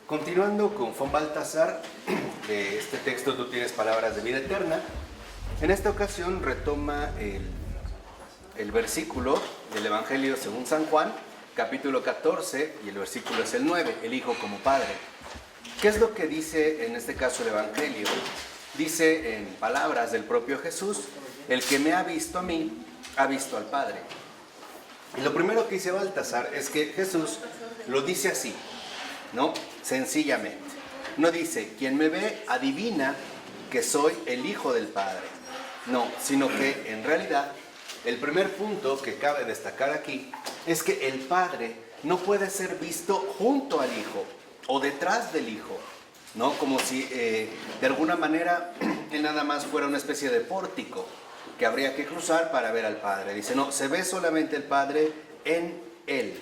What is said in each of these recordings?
Continuando con von Balthasar, de este texto Tú tienes palabras de vida eterna, en esta ocasión retoma el versículo del Evangelio según San Juan, capítulo 14, y el versículo es el 9, el Hijo como Padre. ¿Qué es lo que dice en este caso el Evangelio? Dice en palabras del propio Jesús: el que me ha visto a mí, ha visto al Padre. Y lo primero que dice Balthasar es que Jesús lo dice así, ¿no? Sencillamente. No dice, quien me ve adivina que soy el Hijo del Padre. No, sino que en realidad el primer punto que cabe destacar aquí es que el Padre no puede ser visto junto al Hijo o detrás del Hijo, ¿no? Como si de alguna manera él nada más fuera una especie de pórtico que habría que cruzar para ver al Padre. Dice, no, se ve solamente el Padre en Él.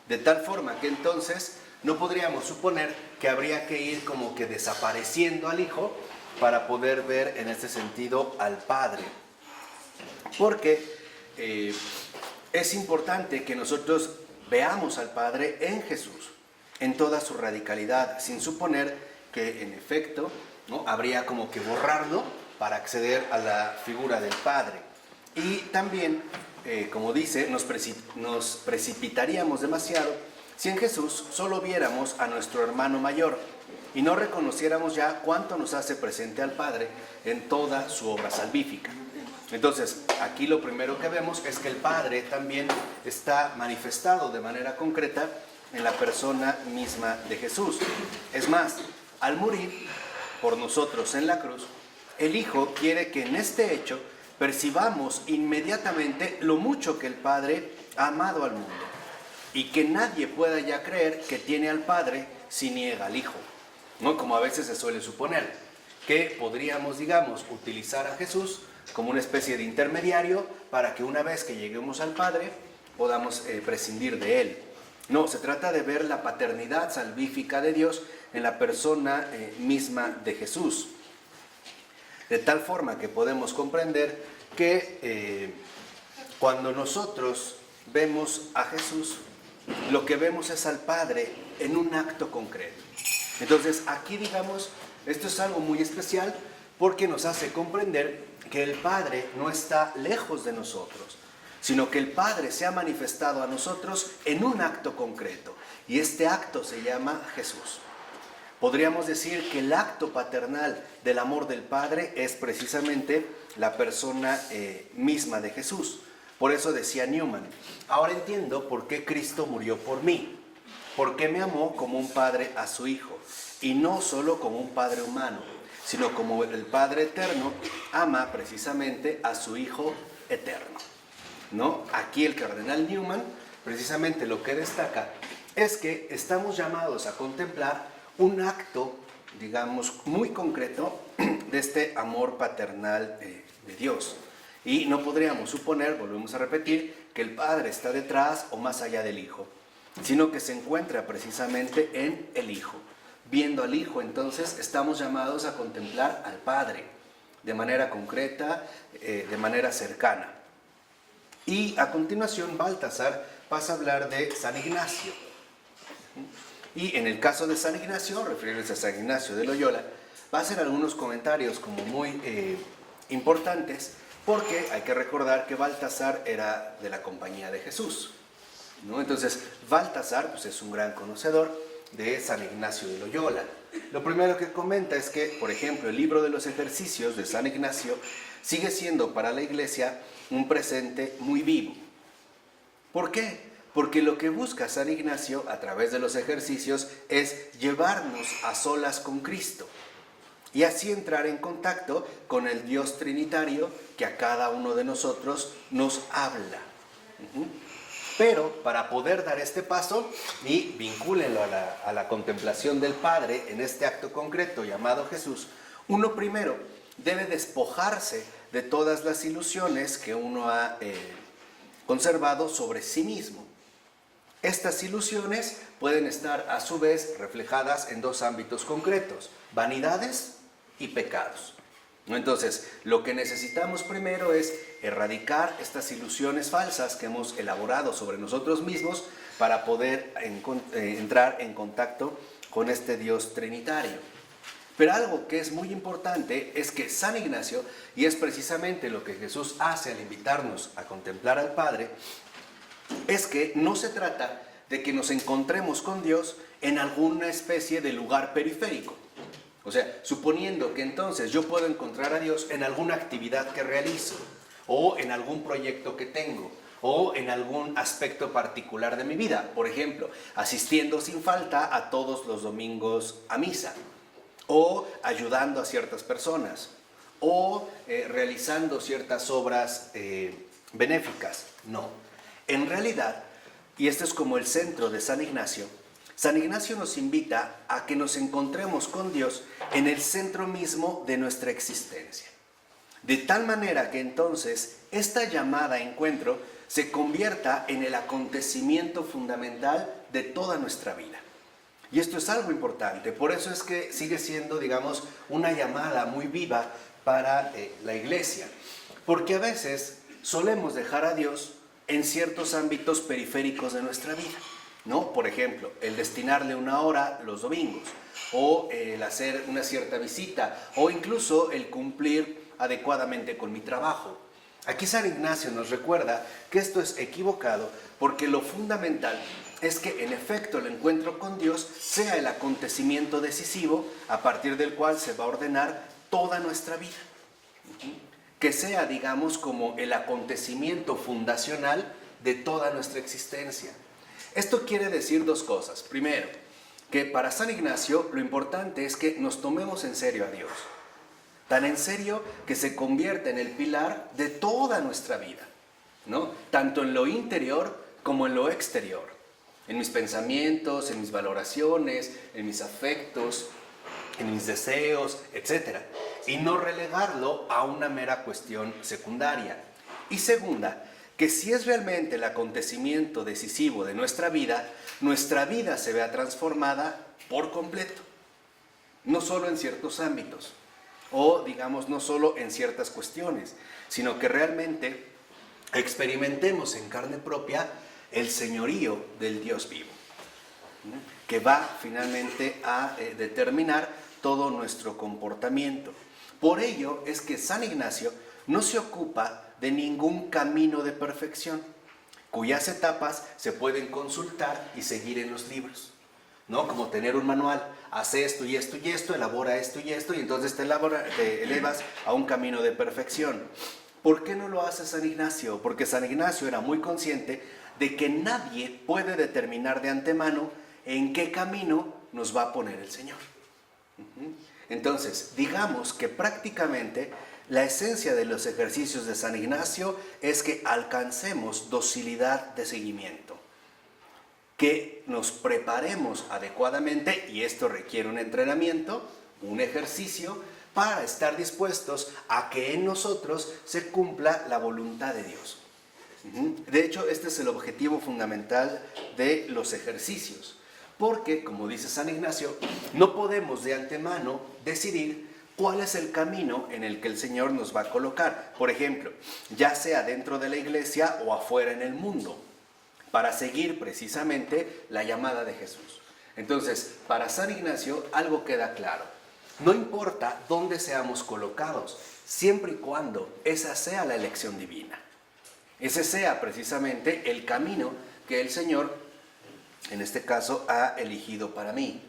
De tal forma que entonces no podríamos suponer que habría que ir como que desapareciendo al Hijo para poder ver en este sentido al Padre. Porque es importante que nosotros veamos al Padre en Jesús, en toda su radicalidad, sin suponer que en efecto, ¿no?, habría como que borrarlo para acceder a la figura del Padre. Y también, como dice, nos precipitaríamos demasiado si en Jesús solo viéramos a nuestro hermano mayor y no reconociéramos ya cuánto nos hace presente al Padre en toda su obra salvífica. Entonces, aquí lo primero que vemos es que el Padre también está manifestado de manera concreta en la persona misma de Jesús. Es más, al morir por nosotros en la cruz, el Hijo quiere que en este hecho percibamos inmediatamente lo mucho que el Padre ha amado al mundo y que nadie pueda ya creer que tiene al Padre si niega al Hijo, ¿no? Como a veces se suele suponer, que podríamos, digamos, utilizar a Jesús como una especie de intermediario para que una vez que lleguemos al Padre podamos prescindir de Él. No, se trata de ver la paternidad salvífica de Dios en la persona misma de Jesús. De tal forma que podemos comprender que cuando nosotros vemos a Jesús, lo que vemos es al Padre en un acto concreto. Entonces aquí, digamos, esto es algo muy especial porque nos hace comprender que el Padre no está lejos de nosotros, sino que el Padre se ha manifestado a nosotros en un acto concreto, y este acto se llama Jesús. Podríamos decir que el acto paternal del amor del Padre es precisamente la persona misma de Jesús. Por eso decía Newman, ahora entiendo por qué Cristo murió por mí, porque me amó como un padre a su Hijo, y no solo como un padre humano, sino como el Padre eterno ama precisamente a su Hijo eterno, ¿no? Aquí el cardenal Newman precisamente lo que destaca es que estamos llamados a contemplar un acto, digamos, muy concreto de este amor paternal de Dios. Y no podríamos suponer, volvemos a repetir, que el Padre está detrás o más allá del Hijo, sino que se encuentra precisamente en el Hijo. Viendo al Hijo, entonces, estamos llamados a contemplar al Padre de manera concreta, de manera cercana. Y a continuación, Balthasar pasa a hablar de San Ignacio. Y en el caso de San Ignacio, refiriéndose a San Ignacio de Loyola, va a hacer algunos comentarios como muy importantes, porque hay que recordar que Balthasar era de la compañía de Jesús, ¿no? Entonces, Balthasar pues, es un gran conocedor de San Ignacio de Loyola. Lo primero que comenta es que, por ejemplo, el libro de los ejercicios de San Ignacio sigue siendo para la Iglesia un presente muy vivo. ¿Por qué? Porque lo que busca San Ignacio a través de los ejercicios es llevarnos a solas con Cristo y así entrar en contacto con el Dios trinitario que a cada uno de nosotros nos habla. Pero para poder dar este paso, y vincúlenlo a la contemplación del Padre en este acto concreto llamado Jesús, uno primero debe despojarse de todas las ilusiones que uno ha conservado sobre sí mismo. Estas ilusiones pueden estar a su vez reflejadas en dos ámbitos concretos: vanidades y pecados. Entonces, lo que necesitamos primero es erradicar estas ilusiones falsas que hemos elaborado sobre nosotros mismos para poder entrar en contacto con este Dios trinitario. Pero algo que es muy importante es que San Ignacio, y es precisamente lo que Jesús hace al invitarnos a contemplar al Padre, es que no se trata de que nos encontremos con Dios en alguna especie de lugar periférico. O sea, suponiendo que entonces yo puedo encontrar a Dios en alguna actividad que realizo, o en algún proyecto que tengo, o en algún aspecto particular de mi vida. Por ejemplo, asistiendo sin falta a todos los domingos a misa, o ayudando a ciertas personas, o realizando ciertas obras benéficas. No. En realidad, y este es como el centro de San Ignacio nos invita a que nos encontremos con Dios en el centro mismo de nuestra existencia. De tal manera que entonces esta llamada a encuentro se convierta en el acontecimiento fundamental de toda nuestra vida. Y esto es algo importante, por eso es que sigue siendo, digamos, una llamada muy viva para la iglesia. Porque a veces solemos dejar a Dios en ciertos ámbitos periféricos de nuestra vida, ¿no? Por ejemplo, el destinarle una hora los domingos, o el hacer una cierta visita, o incluso el cumplir adecuadamente con mi trabajo. Aquí San Ignacio nos recuerda que esto es equivocado, porque lo fundamental es que en efecto el encuentro con Dios sea el acontecimiento decisivo a partir del cual se va a ordenar toda nuestra vida. Que sea, digamos, como el acontecimiento fundacional de toda nuestra existencia. Esto quiere decir dos cosas. Primero, que para San Ignacio lo importante es que nos tomemos en serio a Dios. Tan en serio que se convierte en el pilar de toda nuestra vida, ¿no? Tanto en lo interior como en lo exterior. En mis pensamientos, en mis valoraciones, en mis afectos, en mis deseos, etc. Y no relegarlo a una mera cuestión secundaria. Y segunda, que si es realmente el acontecimiento decisivo de nuestra vida se vea transformada por completo. No solo en ciertos ámbitos, o digamos no solo en ciertas cuestiones, sino que realmente experimentemos en carne propia el señorío del Dios vivo, que va finalmente a determinar todo nuestro comportamiento. Por ello es que San Ignacio no se ocupa de ningún camino de perfección, cuyas etapas se pueden consultar y seguir en los libros, ¿no? Como tener un manual, hace esto y esto y esto, elabora esto y esto, y entonces te elevas a un camino de perfección. ¿Por qué no lo hace San Ignacio? Porque San Ignacio era muy consciente de que nadie puede determinar de antemano en qué camino nos va a poner el Señor. Entonces, digamos que prácticamente la esencia de los ejercicios de San Ignacio es que alcancemos docilidad de seguimiento, que nos preparemos adecuadamente, y esto requiere un entrenamiento, un ejercicio, para estar dispuestos a que en nosotros se cumpla la voluntad de Dios. De hecho, este es el objetivo fundamental de los ejercicios, porque, como dice San Ignacio, no podemos de antemano decidir cuál es el camino en el que el Señor nos va a colocar. Por ejemplo, ya sea dentro de la iglesia o afuera en el mundo, para seguir precisamente la llamada de Jesús. Entonces, para San Ignacio algo queda claro. No importa dónde seamos colocados, siempre y cuando esa sea la elección divina. Ese sea precisamente el camino que el Señor, en este caso, ha elegido para mí.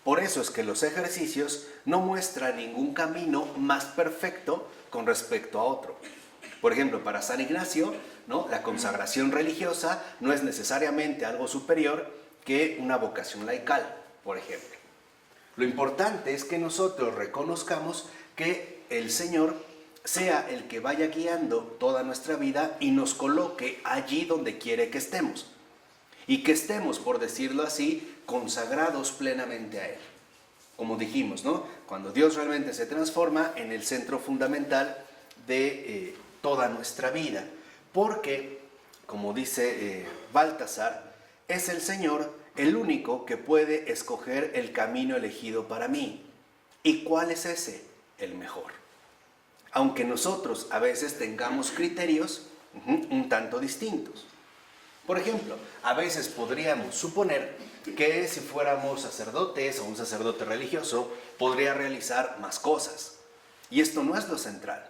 Por eso es que los ejercicios no muestran ningún camino más perfecto con respecto a otro. Por ejemplo, para San Ignacio, ¿no?, la consagración religiosa no es necesariamente algo superior que una vocación laical, por ejemplo. Lo importante es que nosotros reconozcamos que el Señor sea el que vaya guiando toda nuestra vida y nos coloque allí donde quiere que estemos. Y que estemos, por decirlo así, consagrados plenamente a Él. Como dijimos, ¿no?, cuando Dios realmente se transforma en el centro fundamental de toda nuestra vida. Porque, como dice Baltasar, es el Señor el único que puede escoger el camino elegido para mí. ¿Y cuál es ese? El mejor. Aunque nosotros a veces tengamos criterios un tanto distintos. Por ejemplo, a veces podríamos suponer que si fuéramos sacerdotes o un sacerdote religioso podría realizar más cosas. Y esto no es lo central.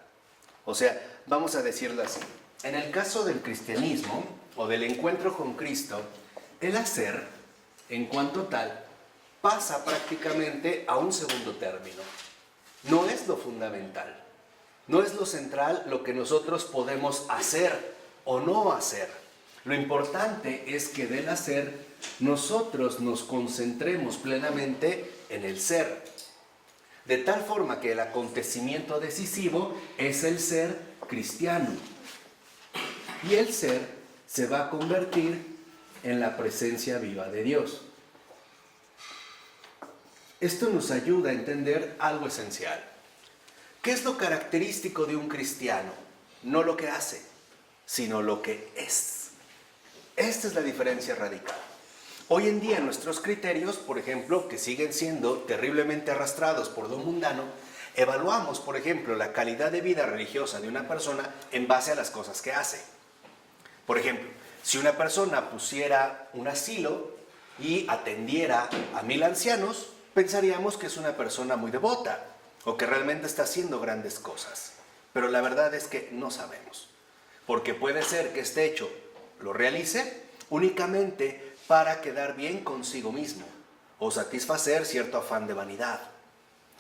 O sea, vamos a decirlo así. En el caso del cristianismo o del encuentro con Cristo, el hacer, en cuanto tal, pasa prácticamente a un segundo término. No es lo fundamental. No es lo central lo que nosotros podemos hacer o no hacer. Lo importante es que del hacer nosotros nos concentremos plenamente en el ser. De tal forma que el acontecimiento decisivo es el ser cristiano. Y el ser se va a convertir en la presencia viva de Dios. Esto nos ayuda a entender algo esencial. ¿Qué es lo característico de un cristiano? No lo que hace, sino lo que es. Esta es la diferencia radical. Hoy en día nuestros criterios, por ejemplo, que siguen siendo terriblemente arrastrados por lo mundano, evaluamos, por ejemplo, la calidad de vida religiosa de una persona en base a las cosas que hace. Por ejemplo, si una persona pusiera un asilo y atendiera a 1000 ancianos, pensaríamos que es una persona muy devota o que realmente está haciendo grandes cosas. Pero la verdad es que no sabemos, porque puede ser que este hecho lo realice únicamente para quedar bien consigo mismo o satisfacer cierto afán de vanidad.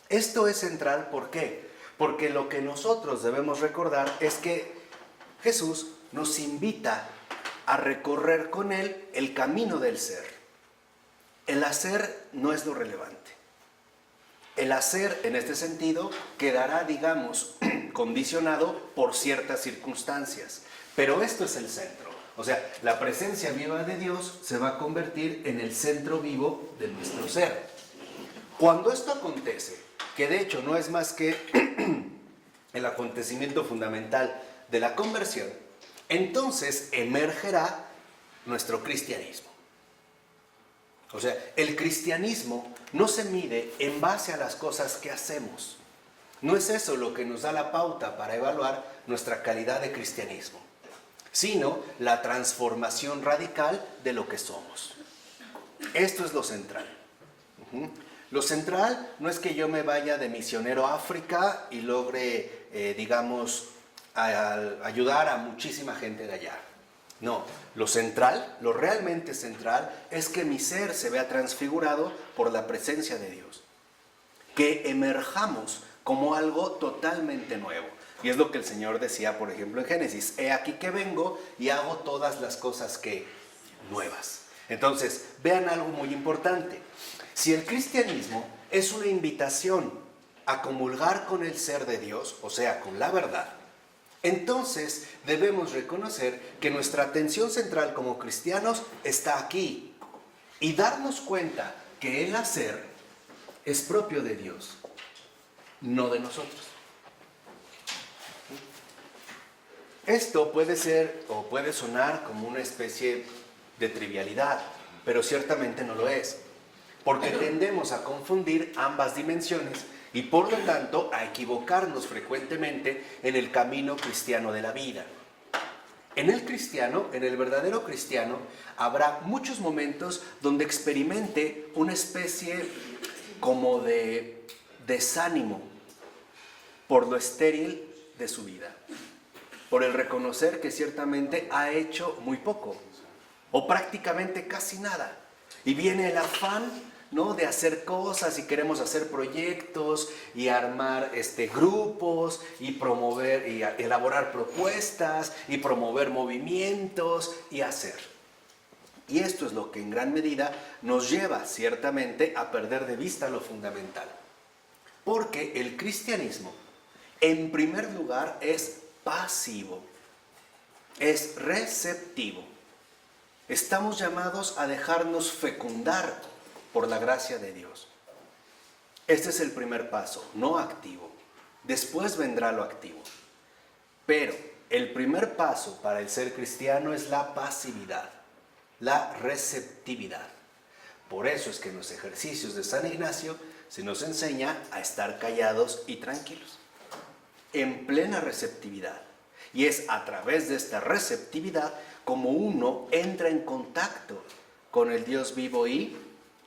Esto es central, ¿por qué? Porque lo que nosotros debemos recordar es que Jesús nos invita a recorrer con Él el camino del ser. El hacer no es lo relevante. El hacer, en este sentido, quedará, digamos, condicionado por ciertas circunstancias. Pero esto es el centro. O sea, la presencia viva de Dios se va a convertir en el centro vivo de nuestro ser. Cuando esto acontece, que de hecho no es más que el acontecimiento fundamental de la conversión, entonces emergerá nuestro cristianismo. O sea, el cristianismo no se mide en base a las cosas que hacemos. No es eso lo que nos da la pauta para evaluar nuestra calidad de cristianismo, sino la transformación radical de lo que somos. Esto es lo central. Lo central no es que yo me vaya de misionero a África y logre, ayudar a muchísima gente de allá. No, lo central, lo realmente central, es que mi ser se vea transfigurado por la presencia de Dios. Que emerjamos como algo totalmente nuevo. Y es lo que el Señor decía, por ejemplo, en Génesis: he aquí que vengo y hago todas las cosas que nuevas. Entonces, vean algo muy importante. Si el cristianismo es una invitación a comulgar con el ser de Dios, o sea, con la verdad, entonces debemos reconocer que nuestra atención central como cristianos está aquí y darnos cuenta que el hacer es propio de Dios, no de nosotros. Esto puede ser o puede sonar como una especie de trivialidad, pero ciertamente no lo es, porque tendemos a confundir ambas dimensiones y por lo tanto a equivocarnos frecuentemente en el camino cristiano de la vida. En el cristiano, en el verdadero cristiano, habrá muchos momentos donde experimente una especie como de desánimo por lo estéril de su vida, por el reconocer que ciertamente ha hecho muy poco o prácticamente casi nada, y viene el afán, ¿no?, de hacer cosas, y queremos hacer proyectos y armar grupos y promover y elaborar propuestas y promover movimientos y hacer. Y esto es lo que en gran medida nos lleva ciertamente a perder de vista lo fundamental. Porque el cristianismo, en primer lugar, es pasivo, es receptivo. Estamos llamados a dejarnos fecundar por la gracia de Dios. Este es el primer paso, no activo. Después vendrá lo activo. Pero el primer paso para el ser cristiano es la pasividad, la receptividad. Por eso es que en los ejercicios de San Ignacio se nos enseña a estar callados y tranquilos, en plena receptividad. Y es a través de esta receptividad como uno entra en contacto con el Dios vivo y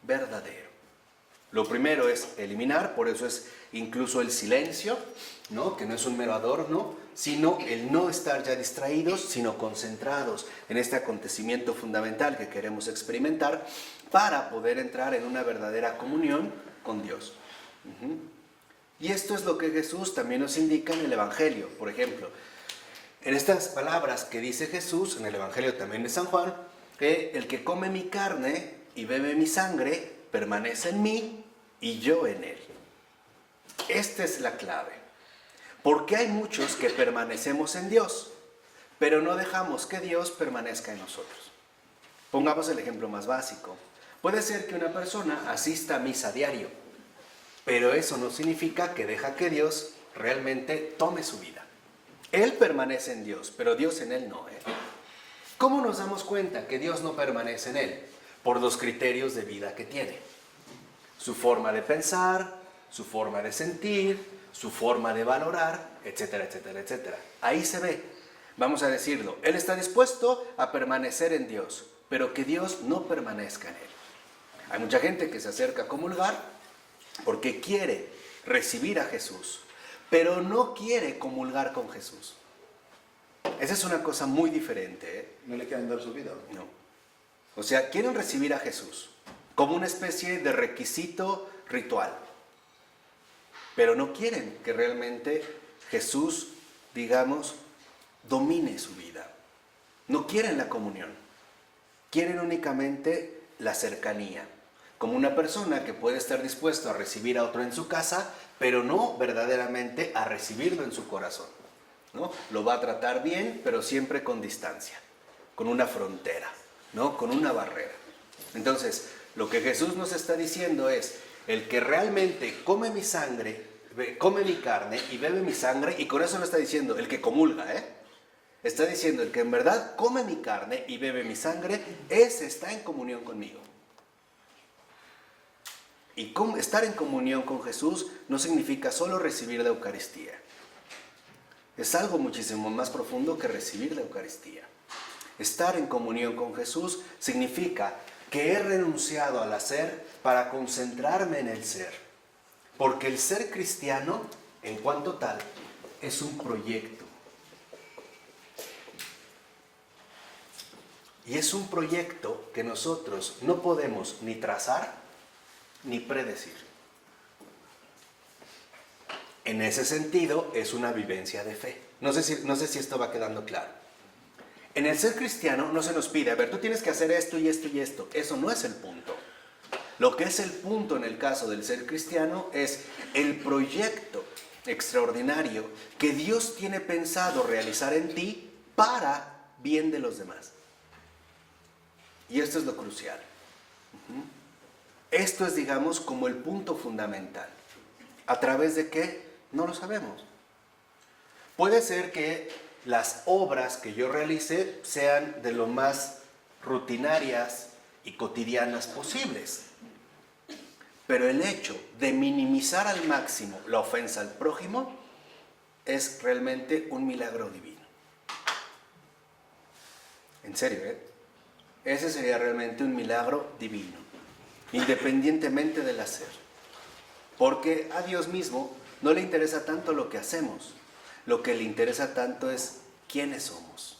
verdadero. Lo primero es eliminar, por eso es incluso el silencio, ¿no? Que no es un mero adorno, sino el no estar ya distraídos, sino concentrados en este acontecimiento fundamental que queremos experimentar para poder entrar en una verdadera comunión con Dios. Y esto es lo que Jesús también nos indica en el Evangelio. Por ejemplo, en estas palabras que dice Jesús, en el Evangelio también de San Juan, el que come mi carne y bebe mi sangre, permanece en mí y yo en él. Esta es la clave. Porque hay muchos que permanecemos en Dios, pero no dejamos que Dios permanezca en nosotros. Pongamos el ejemplo más básico. Puede ser que una persona asista a misa diario, pero eso no significa que deja que Dios realmente tome su vida. Él permanece en Dios, pero Dios en él no. ¿Cómo nos damos cuenta que Dios no permanece en él? Por los criterios de vida que tiene. Su forma de pensar, su forma de sentir, su forma de valorar, etcétera, etcétera, etcétera. Ahí se ve. Vamos a decirlo. Él está dispuesto a permanecer en Dios, pero que Dios no permanezca en él. Hay mucha gente que se acerca a comulgar porque quiere recibir a Jesús, pero no quiere comulgar con Jesús. Esa es una cosa muy diferente. ¿No le quieren dar su vida? No. O sea, quieren recibir a Jesús como una especie de requisito ritual, pero no quieren que realmente Jesús, digamos, domine su vida. No quieren la comunión. Quieren únicamente la cercanía. Como una persona que puede estar dispuesto a recibir a otro en su casa, pero no verdaderamente a recibirlo en su corazón, ¿no? Lo va a tratar bien, pero siempre con distancia, con una frontera, ¿no? Con una barrera. Entonces, lo que Jesús nos está diciendo es, el que realmente come mi sangre, come mi carne y bebe mi sangre, y con eso no está diciendo el que comulga, está diciendo el que en verdad come mi carne y bebe mi sangre, ese está en comunión conmigo. Y estar en comunión con Jesús no significa solo recibir la Eucaristía. Es algo muchísimo más profundo que recibir la Eucaristía. Estar en comunión con Jesús significa que he renunciado al hacer para concentrarme en el ser. Porque el ser cristiano, en cuanto tal, es un proyecto. Y es un proyecto que nosotros no podemos ni trazar ni predecir. En ese sentido, es una vivencia de fe. No sé si esto va quedando claro. En el ser cristiano no se nos pide, a ver, tú tienes que hacer esto y esto y esto. Eso no es el punto. Lo que es el punto en el caso del ser cristiano es el proyecto extraordinario que Dios tiene pensado realizar en ti para bien de los demás. Y esto es lo crucial. Esto es, digamos, como el punto fundamental. ¿A través de qué? No lo sabemos. Puede ser que las obras que yo realice sean de lo más rutinarias y cotidianas posibles. Pero el hecho de minimizar al máximo la ofensa al prójimo es realmente un milagro divino. En serio, ese sería realmente un milagro divino, independientemente del hacer. Porque a Dios mismo no le interesa tanto lo que hacemos, lo que le interesa tanto es quiénes somos.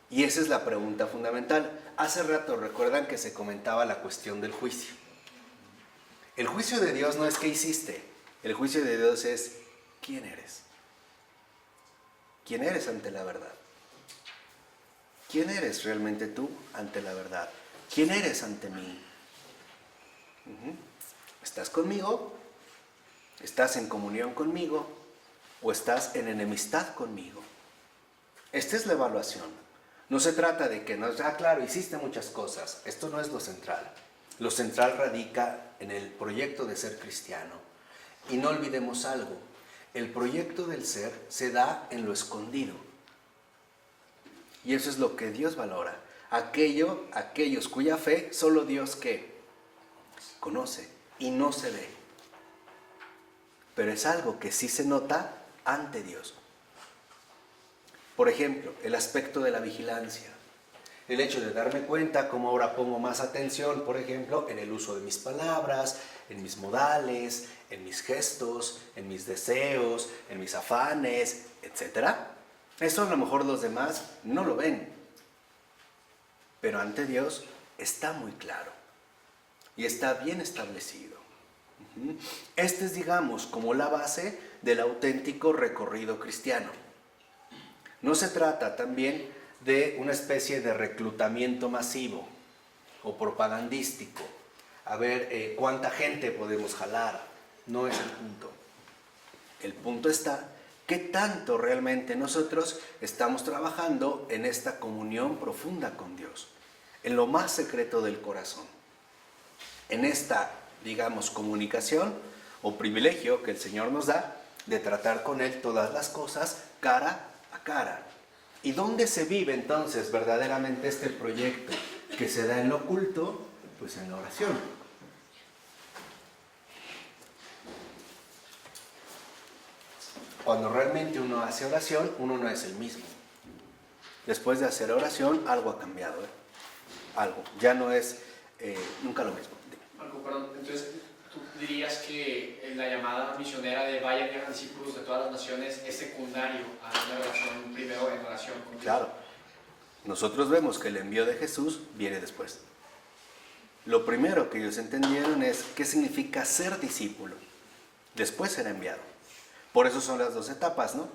Y esa es la pregunta fundamental. Hace rato recuerdan que se comentaba la cuestión del juicio. El juicio de Dios no es qué hiciste, el juicio de Dios es quién eres. ¿Quién eres ante la verdad? ¿Quién eres realmente tú ante la verdad? ¿Quién eres ante mí? ¿Estás conmigo? ¿Estás en comunión conmigo? ¿O estás en enemistad conmigo? Esta es la evaluación. No se trata de que, claro, hiciste muchas cosas. Esto no es lo central. Lo central radica en el proyecto de ser cristiano. Y no olvidemos algo. El proyecto del ser se da en lo escondido. Y eso es lo que Dios valora. Aquellos cuya fe solo Dios ¿qué? Conoce y no se ve. Pero es algo que sí se nota ante Dios. Por ejemplo, el aspecto de la vigilancia. El hecho de darme cuenta cómo ahora pongo más atención, por ejemplo, en el uso de mis palabras, en mis modales, en mis gestos, en mis deseos, en mis afanes, etc. Eso a lo mejor los demás no lo ven, pero ante Dios está muy claro y está bien establecido. Este es, digamos, como la base del auténtico recorrido cristiano. No se trata también de una especie de reclutamiento masivo o propagandístico. A ver cuánta gente podemos jalar. No es el punto. El punto está qué tanto realmente nosotros estamos trabajando en esta comunión profunda con Dios, en lo más secreto del corazón, en esta, digamos, comunicación o privilegio que el Señor nos da de tratar con Él todas las cosas cara a cara. ¿Y dónde se vive entonces verdaderamente este proyecto que se da en lo oculto? Pues en la oración. Cuando realmente uno hace oración, uno no es el mismo. Después de hacer oración, algo ha cambiado, ¿eh? Algo. Ya no es nunca lo mismo. Marco, perdón. Entonces, ¿tú dirías que la llamada misionera de vayan y hagan discípulos de todas las naciones es secundario a una relación primero en oración con Dios? Claro. Nosotros vemos que el envío de Jesús viene después. Lo primero que ellos entendieron es qué significa ser discípulo. Después ser enviado. Por eso son las dos etapas, ¿no?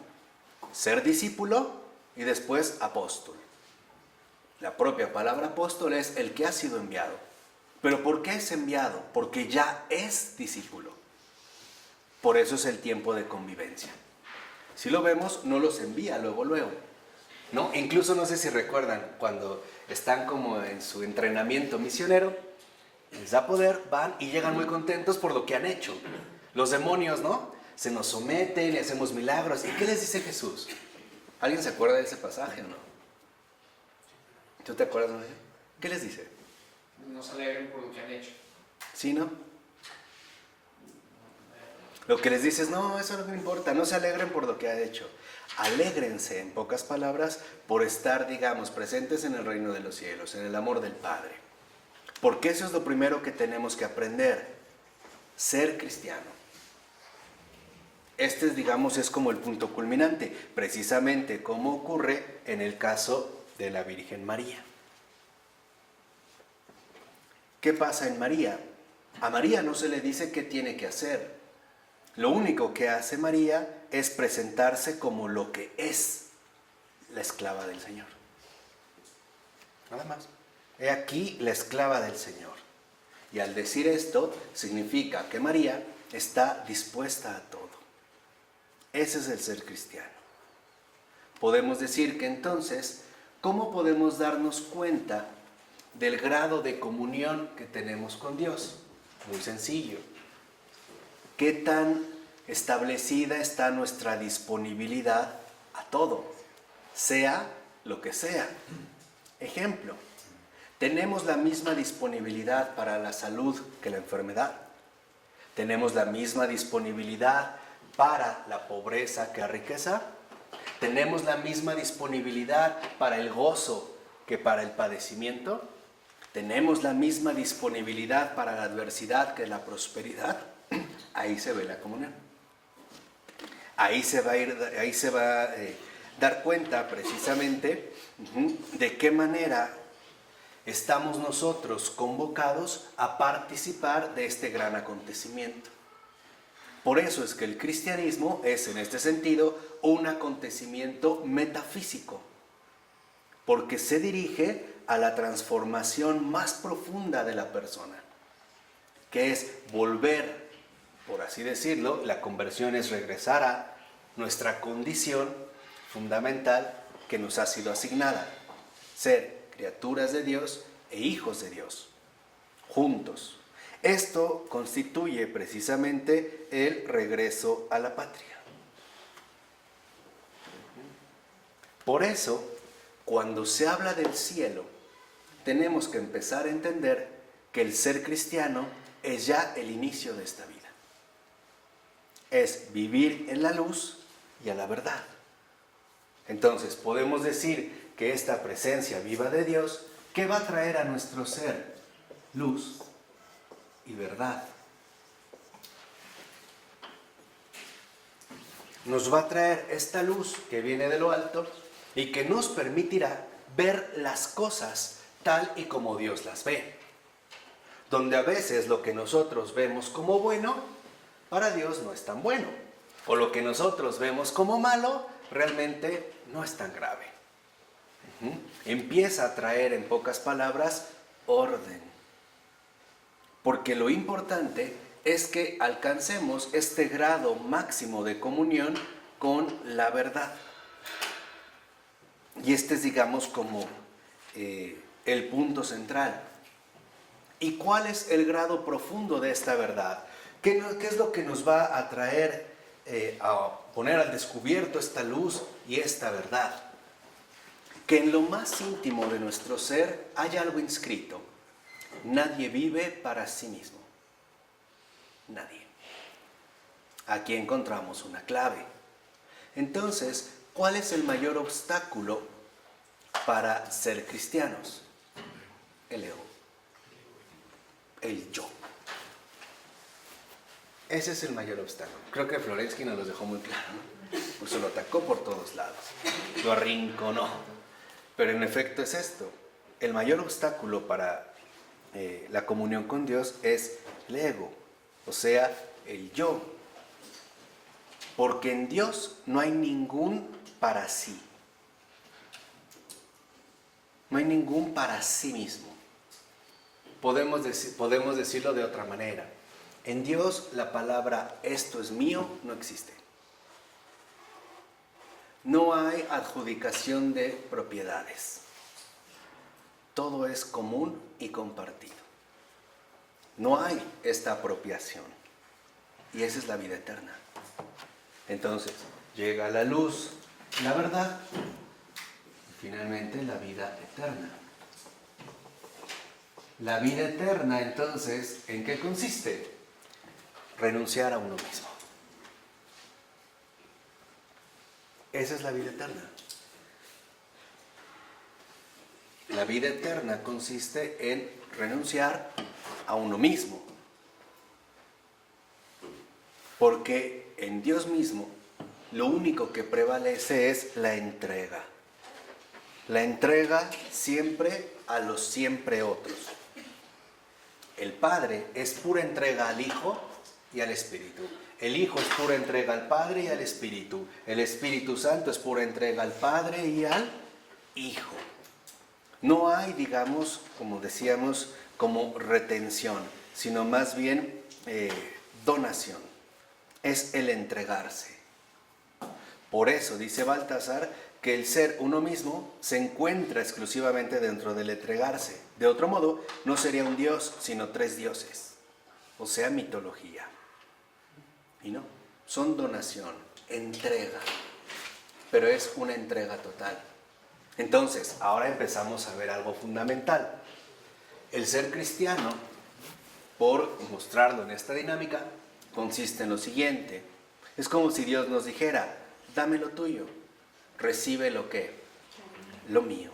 Ser discípulo y después apóstol. La propia palabra apóstol es el que ha sido enviado. ¿Pero por qué es enviado? Porque ya es discípulo. Por eso es el tiempo de convivencia. Si lo vemos, no los envía luego, ¿no? Incluso no sé si recuerdan, cuando están como en su entrenamiento misionero, les da poder, van y llegan muy contentos por lo que han hecho. Los demonios, ¿no? Se nos someten y hacemos milagros. ¿Y qué les dice Jesús? ¿Alguien se acuerda de ese pasaje o no? ¿Tú te acuerdas de eso? ¿Qué les dice? No se alegren por lo que han hecho. ¿Sí, no? Lo que les dice es, no, eso no me importa, no se alegren por lo que ha hecho. Alégrense, en pocas palabras, por estar, digamos, presentes en el reino de los cielos, en el amor del Padre. Porque eso es lo primero que tenemos que aprender, ser cristiano. Este, digamos, es como el punto culminante, precisamente como ocurre en el caso de la Virgen María. ¿Qué pasa en María? A María no se le dice qué tiene que hacer. Lo único que hace María es presentarse como lo que es la esclava del Señor. Nada más. He aquí la esclava del Señor. Y al decir esto, significa que María está dispuesta a todo. Ese es el ser cristiano. Podemos decir que entonces, ¿cómo podemos darnos cuenta del grado de comunión que tenemos con Dios? Muy sencillo. ¿Qué tan establecida está nuestra disponibilidad a todo? Sea lo que sea. Ejemplo, ¿tenemos la misma disponibilidad para la salud que la enfermedad? ¿Tenemos la misma disponibilidad para la pobreza que la riqueza? ¿Tenemos la misma disponibilidad para el gozo que para el padecimiento? ¿Tenemos la misma disponibilidad para la adversidad que la prosperidad? Ahí se ve la comunión. Ahí se va a dar cuenta precisamente de qué manera estamos nosotros convocados a participar de este gran acontecimiento. Por eso es que el cristianismo es, en este sentido, un acontecimiento metafísico, porque se dirige a la transformación más profunda de la persona, que es volver, por así decirlo, la conversión es regresar a nuestra condición fundamental que nos ha sido asignada, ser criaturas de Dios e hijos de Dios, juntos. Esto constituye precisamente el regreso a la patria. Por eso, cuando se habla del cielo, tenemos que empezar a entender que el ser cristiano es ya el inicio de esta vida. Es vivir en la luz y a la verdad. Entonces, podemos decir que esta presencia viva de Dios, ¿qué va a traer a nuestro ser? Luz y verdad. Nos va a traer esta luz que viene de lo alto y que nos permitirá ver las cosas tal y como Dios las ve. Donde a veces lo que nosotros vemos como bueno, para Dios no es tan bueno. O lo que nosotros vemos como malo, realmente no es tan grave. Empieza a traer, en pocas palabras, orden. Porque lo importante es que alcancemos este grado máximo de comunión con la verdad. Y este es, digamos, como el punto central. ¿Y cuál es el grado profundo de esta verdad? ¿Qué es lo que nos va a traer a poner al descubierto esta luz y esta verdad? Que en lo más íntimo de nuestro ser hay algo inscrito. Nadie vive para sí mismo. Nadie. Aquí encontramos una clave. Entonces, ¿cuál es el mayor obstáculo para ser cristianos? El ego. El yo. Ese es el mayor obstáculo. Creo que Florensky nos lo dejó muy claro, ¿no? Pues se lo atacó por todos lados. Lo arrinconó. Pero en efecto es esto. El mayor obstáculo para la comunión con Dios es el ego. O sea, el yo. Porque en Dios no hay ningún para sí. No hay ningún para sí mismo. Podemos decirlo de otra manera. En Dios la palabra esto es mío no existe. No hay adjudicación de propiedades. Todo es común y compartido. No hay esta apropiación. Y esa es la vida eterna. Entonces, llega la luz, la verdad, y finalmente la vida eterna. La vida eterna, entonces, ¿en qué consiste? Renunciar a uno mismo. Esa es la vida eterna. La vida eterna consiste en renunciar a uno mismo. Porque en Dios mismo lo único que prevalece es la entrega. La entrega siempre a los siempre otros. El Padre es pura entrega al Hijo y al Espíritu. El Hijo es pura entrega al Padre y al Espíritu. El Espíritu Santo es pura entrega al Padre y al Hijo. No hay, digamos, como decíamos, como retención, sino más bien donación. Es el entregarse. Por eso dice Baltasar que el ser uno mismo se encuentra exclusivamente dentro del entregarse. De otro modo, no sería un dios, sino tres dioses. O sea, mitología. Y no, son donación, entrega. Pero es una entrega total. Entonces, ahora empezamos a ver algo fundamental. El ser cristiano, por mostrarlo en esta dinámica, consiste en lo siguiente. Es como si Dios nos dijera, dame lo tuyo, recibe lo que, lo mío.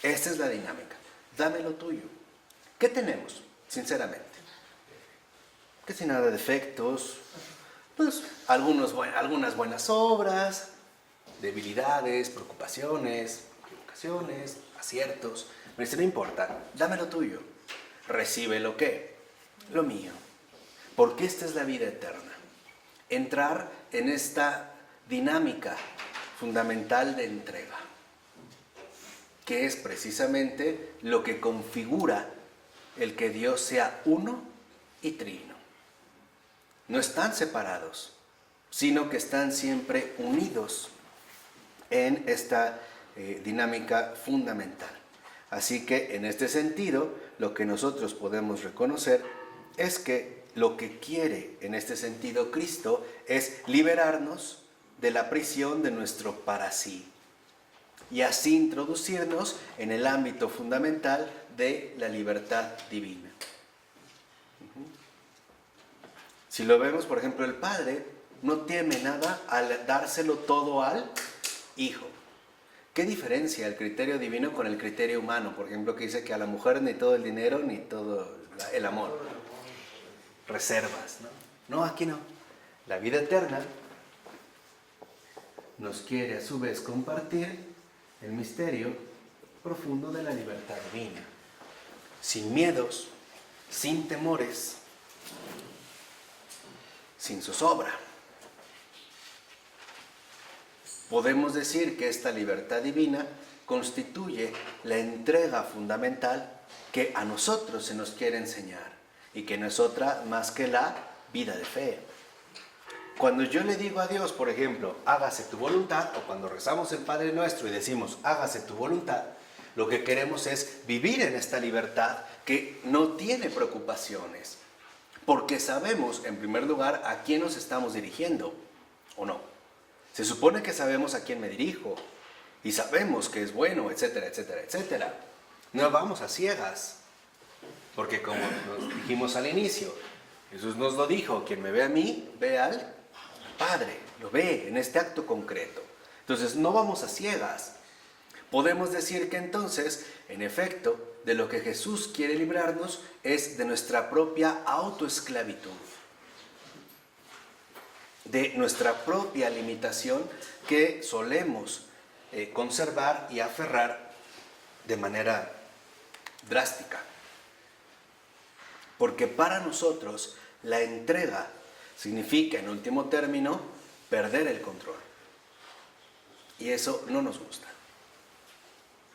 Esta es la dinámica. Dame lo tuyo. ¿Qué tenemos, sinceramente? Que sin nada de defectos, pues algunas buenas obras, debilidades, preocupaciones, equivocaciones, aciertos. Pero eso no importa. Dame lo tuyo. Recibe lo que, lo mío. Porque esta es la vida eterna. Entrar en esta dinámica fundamental de entrega, que es precisamente lo que configura el que Dios sea uno y trino. No están separados, sino que están siempre unidos en esta dinámica fundamental. Así que en este sentido, lo que nosotros podemos reconocer es que lo que quiere en este sentido Cristo es liberarnos de la prisión de nuestro para sí y así introducirnos en el ámbito fundamental de la libertad divina. Si lo vemos, por ejemplo, el Padre no teme nada al dárselo todo al Hijo. ¿Qué diferencia el criterio divino con el criterio humano? Por ejemplo, que dice que a la mujer ni todo el dinero ni todo el amor. Reservas, ¿no? No, aquí no. La vida eterna nos quiere a su vez compartir el misterio profundo de la libertad divina. Sin miedos, sin temores, sin zozobra. Podemos decir que esta libertad divina constituye la entrega fundamental que a nosotros se nos quiere enseñar y que no es otra más que la vida de fe. Cuando yo le digo a Dios, por ejemplo, hágase tu voluntad, o cuando rezamos el Padre Nuestro y decimos, hágase tu voluntad, lo que queremos es vivir en esta libertad que no tiene preocupaciones, porque sabemos, en primer lugar, a quién nos estamos dirigiendo, ¿o no? Se supone que sabemos a quién me dirijo, y sabemos que es bueno, etcétera, etcétera, etcétera. No vamos a ciegas, porque como nos dijimos al inicio, Jesús nos lo dijo, quien me ve a mí, ve al Padre, lo ve en este acto concreto. Entonces no vamos a ciegas. Podemos decir que entonces, en efecto, de lo que Jesús quiere librarnos es de nuestra propia autoesclavitud, de nuestra propia limitación que solemos conservar y aferrar de manera drástica. Porque para nosotros la entrega significa, en último término, perder el control. Y eso no nos gusta.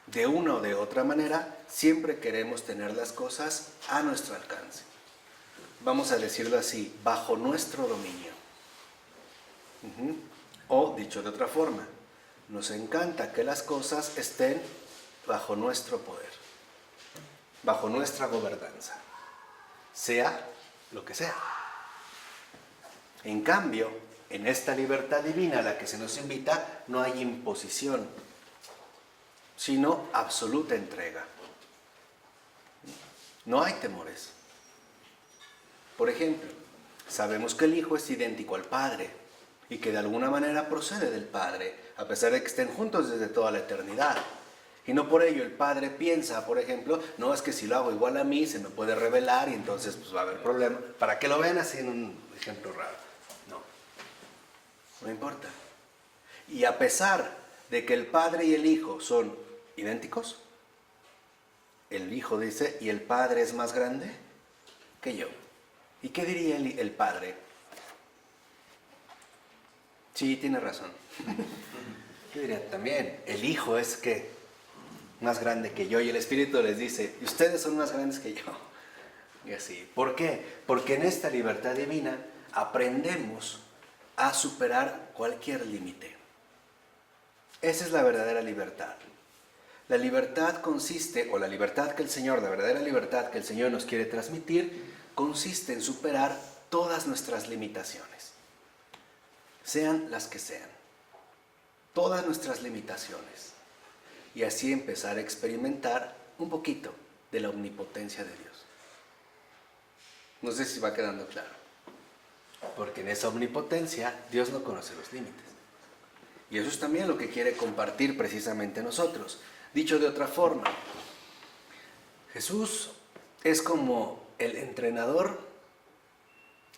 De una o de otra manera, siempre queremos tener las cosas a nuestro alcance. Vamos a decirlo así, bajo nuestro dominio. O, dicho de otra forma, nos encanta que las cosas estén bajo nuestro poder, bajo nuestra gobernanza, sea lo que sea. En cambio, en esta libertad divina a la que se nos invita, no hay imposición, sino absoluta entrega. No hay temores. Por ejemplo, sabemos que el Hijo es idéntico al Padre y que de alguna manera procede del Padre, a pesar de que estén juntos desde toda la eternidad. Y no por ello el Padre piensa, por ejemplo, no, es que si lo hago igual a mí se me puede revelar y entonces pues va a haber problema. Para que lo vean así en un ejemplo raro. No importa. Y a pesar de que el Padre y el Hijo son idénticos, el Hijo dice, y el Padre es más grande que yo. ¿Y qué diría el Padre? Sí, tiene razón. Yo diría también, el Hijo es que más grande que yo, y el Espíritu les dice, y ustedes son más grandes que yo. Y así. ¿Por qué? Porque en esta libertad divina aprendemos a superar cualquier límite. Esa es la verdadera libertad. La libertad consiste, o la libertad que el Señor, la verdadera libertad que el Señor nos quiere transmitir, consiste en superar todas nuestras limitaciones, sean las que sean, todas nuestras limitaciones, y así empezar a experimentar un poquito de la omnipotencia de Dios. No sé si va quedando claro, porque en esa omnipotencia Dios no conoce los límites, y eso es también lo que quiere compartir precisamente nosotros. Dicho de otra forma, Jesús es como el entrenador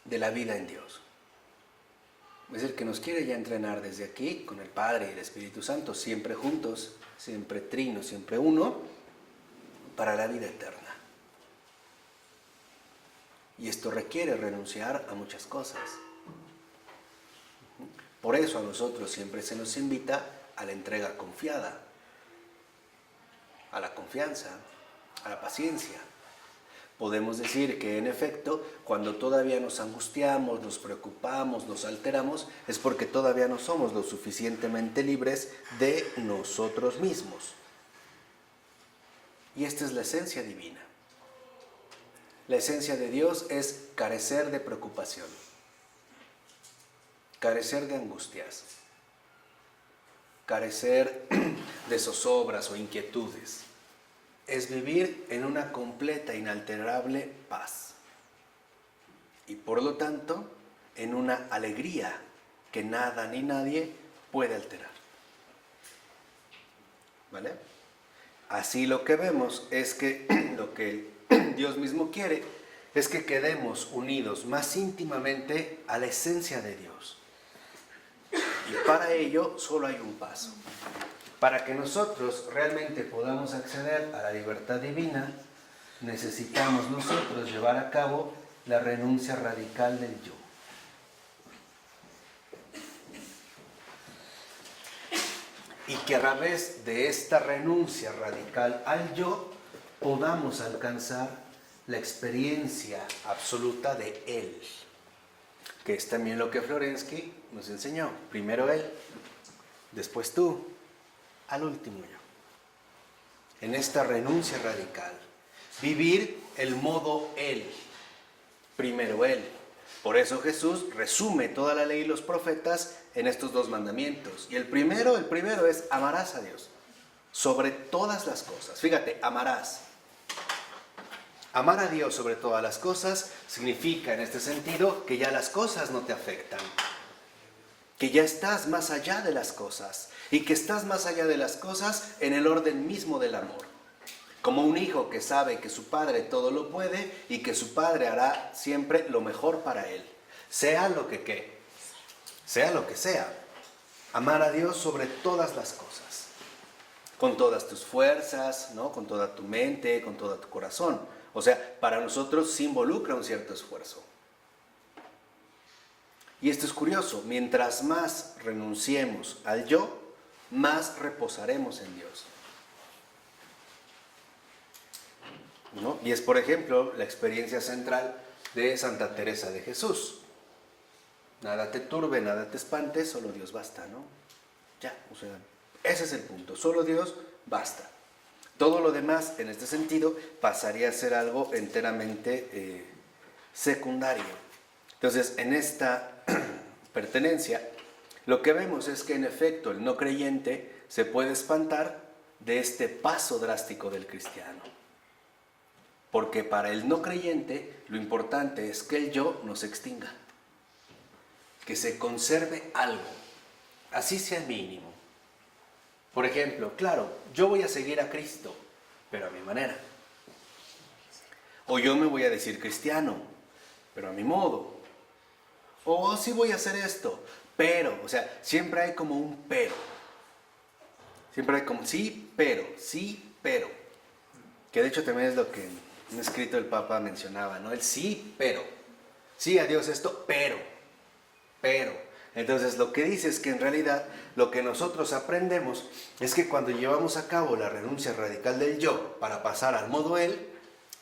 de la vida en Dios. Es el que nos quiere ya entrenar desde aquí, con el Padre y el Espíritu Santo, siempre juntos, siempre trino, siempre uno, para la vida eterna. Y esto requiere renunciar a muchas cosas. Por eso a nosotros siempre se nos invita a la entrega confiada, a la confianza, a la paciencia. Podemos decir que en efecto, cuando todavía nos angustiamos, nos preocupamos, nos alteramos, es porque todavía no somos lo suficientemente libres de nosotros mismos. Y esta es la esencia divina. La esencia de Dios es carecer de preocupación, carecer de angustias, carecer de zozobras o inquietudes. Es vivir en una completa, inalterable paz. Y por lo tanto, en una alegría que nada ni nadie puede alterar. ¿vale? Así lo que vemos es que lo que Dios mismo quiere es que quedemos unidos más íntimamente a la esencia de Dios. Y para ello solo hay un paso. Para que nosotros realmente podamos acceder a la libertad divina, necesitamos nosotros llevar a cabo la renuncia radical del yo. Y que a través de esta renuncia radical al yo, podamos alcanzar la experiencia absoluta de Él. Que es también lo que Florensky nos enseñó. Primero Él, después tú, al último yo. En esta renuncia radical, vivir el modo Él. Primero Él. Por eso Jesús resume toda la ley y los profetas en estos dos mandamientos. Y el primero es amarás a Dios sobre todas las cosas. Fíjate, amarás. Amar a Dios sobre todas las cosas significa en este sentido que ya las cosas no te afectan. Que ya estás más allá de las cosas. Y que estás más allá de las cosas en el orden mismo del amor. Como un hijo que sabe que su padre todo lo puede y que su padre hará siempre lo mejor para él. Sea lo que sea lo que sea. Amar a Dios sobre todas las cosas. Con todas tus fuerzas, ¿no? Con toda tu mente, con todo tu corazón. O sea, para nosotros sí involucra un cierto esfuerzo. Y esto es curioso. Mientras más renunciemos al yo, más reposaremos en Dios. ¿No? Y es, por ejemplo, la experiencia central de Santa Teresa de Jesús. Nada te turbe, nada te espante, solo Dios basta, ¿no? Ya, o sea, ese es el punto, solo Dios basta. Todo lo demás, en este sentido, pasaría a ser algo enteramente secundario. Entonces, en esta pertenencia, lo que vemos es que, en efecto, el no creyente se puede espantar de este paso drástico del cristiano. Porque para el no creyente lo importante es que el yo no se extinga, que se conserve algo, así sea mínimo. Por ejemplo, claro, yo voy a seguir a Cristo, pero a mi manera. O yo me voy a decir cristiano, pero a mi modo. O sí voy a hacer esto, pero, o sea, siempre hay como un pero. Siempre hay como sí, pero. Que de hecho también es lo que un escrito el Papa mencionaba, ¿no? El sí, pero. Sí, a Dios esto, pero. Entonces lo que dice es que en realidad lo que nosotros aprendemos es que cuando llevamos a cabo la renuncia radical del yo para pasar al modo Él,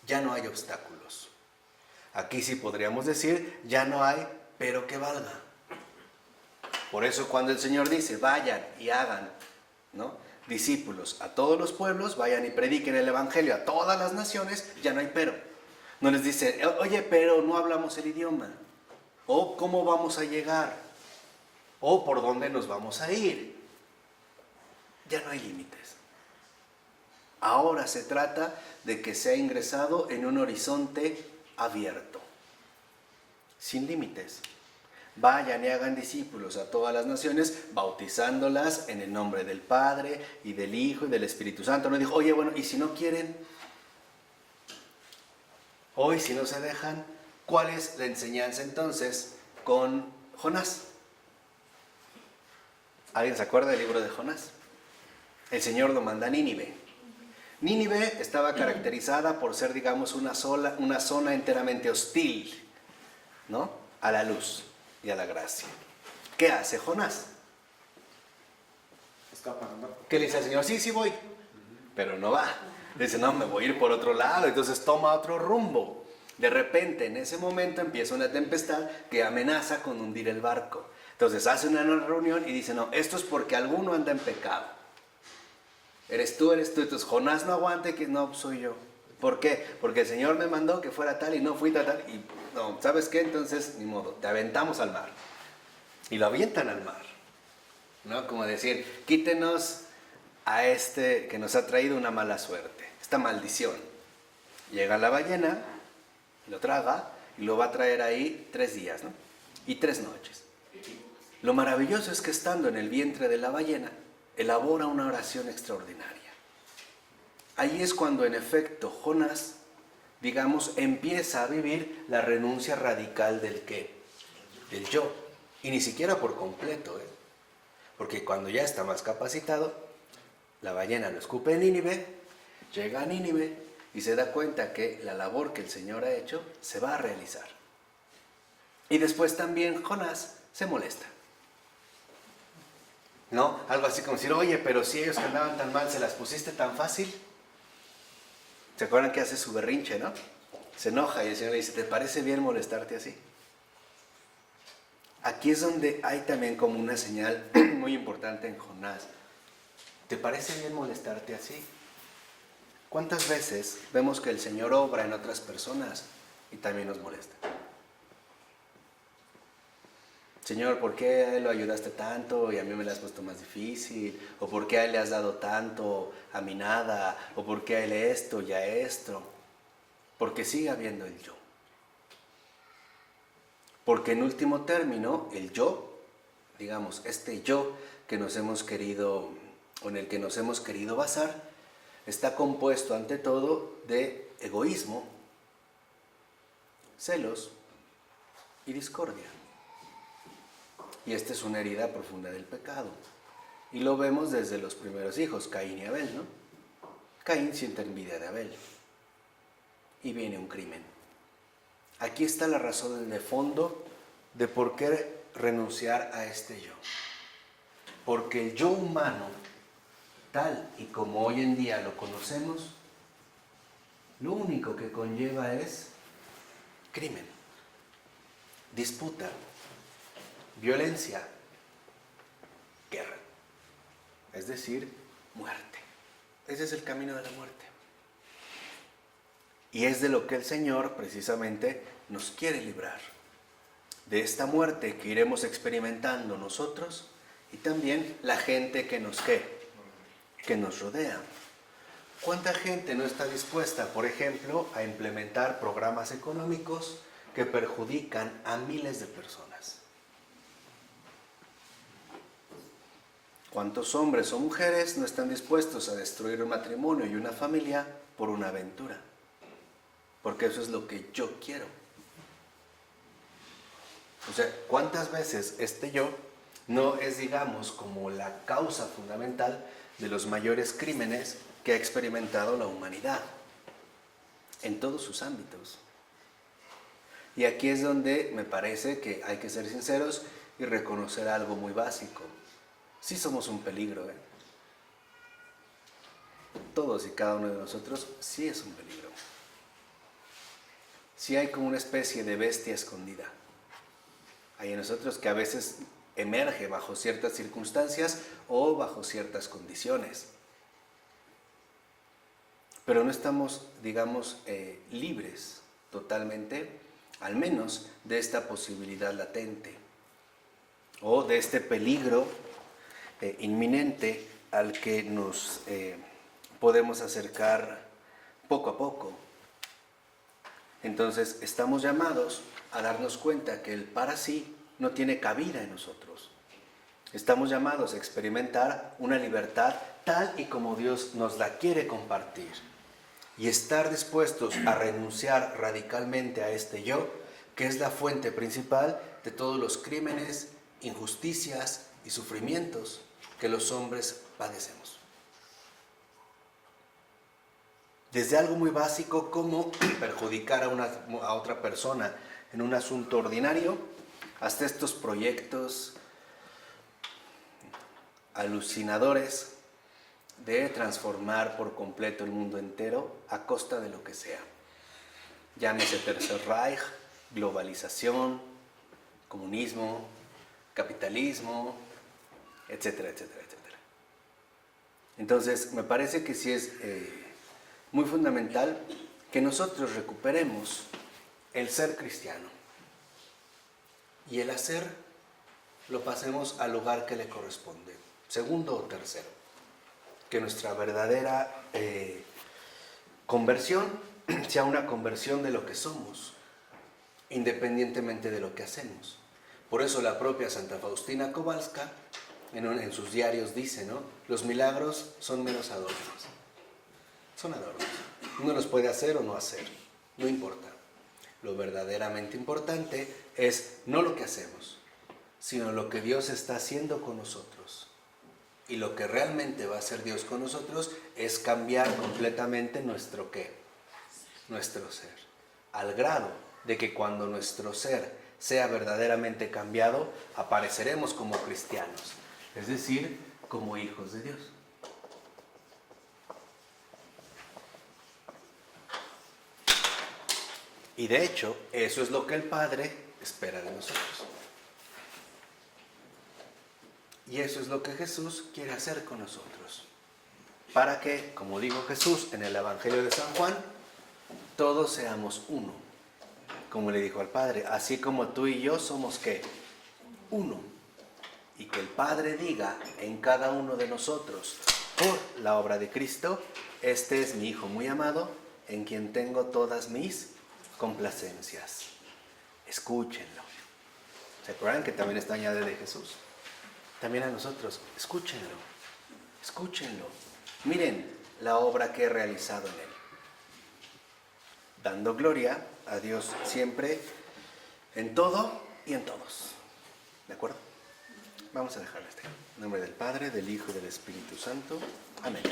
ya no hay obstáculos. Aquí sí podríamos decir, ya no hay pero que valga. Por eso cuando el Señor dice, vayan y hagan, ¿no? Discípulos a todos los pueblos, vayan y prediquen el Evangelio a todas las naciones, ya no hay pero. No les dice, oye, pero no hablamos el idioma. O cómo vamos a llegar. O por dónde nos vamos a ir. Ya no hay límites. Ahora se trata de que sea ingresado en un horizonte abierto. Sin límites. Vayan y hagan discípulos a todas las naciones, bautizándolas en el nombre del Padre y del Hijo y del Espíritu Santo. No dijo, oye, bueno, ¿y si no quieren? Hoy, si no se dejan, ¿cuál es la enseñanza entonces con Jonás? ¿Alguien se acuerda del libro de Jonás? El Señor lo manda a Nínive. Nínive estaba caracterizada por ser, digamos, una zona enteramente hostil, ¿no? A la luz y a la gracia. ¿Qué hace Jonás? ¿Qué le dice al Señor? Sí voy, pero no va. Dice, no, me voy a ir por otro lado. Entonces toma otro rumbo. De repente, en ese momento, empieza una tempestad que amenaza con hundir el barco. Entonces hace una reunión y dice, no, esto es porque alguno anda en pecado. Eres tú. Entonces Jonás no aguante, que no, soy yo. ¿Por qué? Porque el Señor me mandó que fuera tal y no fui tal. Y no, ¿sabes qué? Entonces, ni modo, te aventamos al mar. Y lo avientan al mar, ¿no? Como decir, quítenos a este que nos ha traído una mala suerte, esta maldición. Llega la ballena, lo traga y lo va a traer ahí 3 días, ¿no? Y 3 noches. Lo maravilloso es que estando en el vientre de la ballena, elabora una oración extraordinaria. Ahí es cuando en efecto Jonás, digamos, empieza a vivir la renuncia radical del ¿qué? Del yo. Y ni siquiera por completo, porque cuando ya está más capacitado, la ballena lo escupe en Nínive, llega a Nínive y se da cuenta que la labor que el Señor ha hecho se va a realizar. Y después también Jonás se molesta. ¿No? Algo así como decir, oye, pero si ellos que andaban tan mal, ¿se las pusiste tan fácil? ¿Se acuerdan que hace su berrinche, no? Se enoja y el Señor le dice, ¿te parece bien molestarte así? Aquí es donde hay también como una señal muy importante en Jonás. ¿Te parece bien molestarte así? ¿Cuántas veces vemos que el Señor obra en otras personas y también nos molesta? Señor, ¿por qué a él lo ayudaste tanto y a mí me lo has puesto más difícil? ¿O por qué a él le has dado tanto, a mí nada? ¿O por qué a él esto y a esto? Porque sigue habiendo el yo. Porque en último término, el yo, digamos, este yo que nos hemos querido, o en el que nos hemos querido basar, está compuesto ante todo de egoísmo, celos y discordia. Y esta es una herida profunda del pecado. Y lo vemos desde los primeros hijos, Caín y Abel, ¿no? Caín siente envidia de Abel. Y viene un crimen. Aquí está la razón de fondo de por qué renunciar a este yo. Porque el yo humano, tal y como hoy en día lo conocemos, lo único que conlleva es crimen, disputa, violencia, guerra, es decir, muerte. Ese es el camino de la muerte. Y es de lo que el Señor precisamente nos quiere librar. De esta muerte que iremos experimentando nosotros y también la gente que nos rodea. ¿Cuánta gente no está dispuesta, por ejemplo, a implementar programas económicos que perjudican a miles de personas? ¿Cuántos hombres o mujeres no están dispuestos a destruir un matrimonio y una familia por una aventura? Porque eso es lo que yo quiero. O sea, ¿cuántas veces este yo no es, digamos, como la causa fundamental de los mayores crímenes que ha experimentado la humanidad? En todos sus ámbitos. Y aquí es donde me parece que hay que ser sinceros y reconocer algo muy básico. Sí somos un peligro, Todos y cada uno de nosotros sí es un peligro. Sí hay como una especie de bestia escondida. Hay en nosotros que a veces emerge bajo ciertas circunstancias o bajo ciertas condiciones. Pero no estamos, digamos, libres totalmente, al menos de esta posibilidad latente o de este peligro inminente al que nos podemos acercar poco a poco. Entonces estamos llamados a darnos cuenta que el para sí no tiene cabida en nosotros. Estamos llamados a experimentar una libertad tal y como Dios nos la quiere compartir y estar dispuestos a renunciar radicalmente a este yo, que es la fuente principal de todos los crímenes, injusticias y sufrimientos que los hombres padecemos. Desde algo muy básico como perjudicar a otra persona en un asunto ordinario, hasta estos proyectos alucinadores de transformar por completo el mundo entero a costa de lo que sea. Llámese Tercer Reich, globalización, comunismo, capitalismo, etcétera, etcétera, etcétera. Entonces, me parece que sí es muy fundamental que nosotros recuperemos el ser cristiano y el hacer lo pasemos al lugar que le corresponde, segundo o tercero. Que nuestra verdadera conversión sea una conversión de lo que somos, independientemente de lo que hacemos. Por eso la propia Santa Faustina Kowalska en sus diarios dice, ¿no? Los milagros son meros adornos. Son adornos. Uno los puede hacer o no hacer, no importa. Lo verdaderamente importante es no lo que hacemos, sino lo que Dios está haciendo con nosotros. Y lo que realmente va a hacer Dios con nosotros es cambiar completamente nuestro ¿qué? Nuestro ser. Al grado de que cuando nuestro ser sea verdaderamente cambiado, apareceremos como cristianos, es decir, como hijos de Dios. Y de hecho, eso es lo que el Padre espera de nosotros. Y eso es lo que Jesús quiere hacer con nosotros. Para que, como dijo Jesús en el Evangelio de San Juan, todos seamos uno. Como le dijo al Padre, así como tú y yo somos ¿qué? Uno. Y que el Padre diga en cada uno de nosotros, por la obra de Cristo, este es mi Hijo muy amado, en quien tengo todas mis complacencias. Escúchenlo. ¿Se acuerdan que también está añade de Jesús? También a nosotros, escúchenlo. Escúchenlo. Miren la obra que he realizado en él. Dando gloria a Dios siempre, en todo y en todos. ¿De acuerdo? Vamos a dejarlo hasta aquí. En nombre del Padre, del Hijo y del Espíritu Santo. Amén.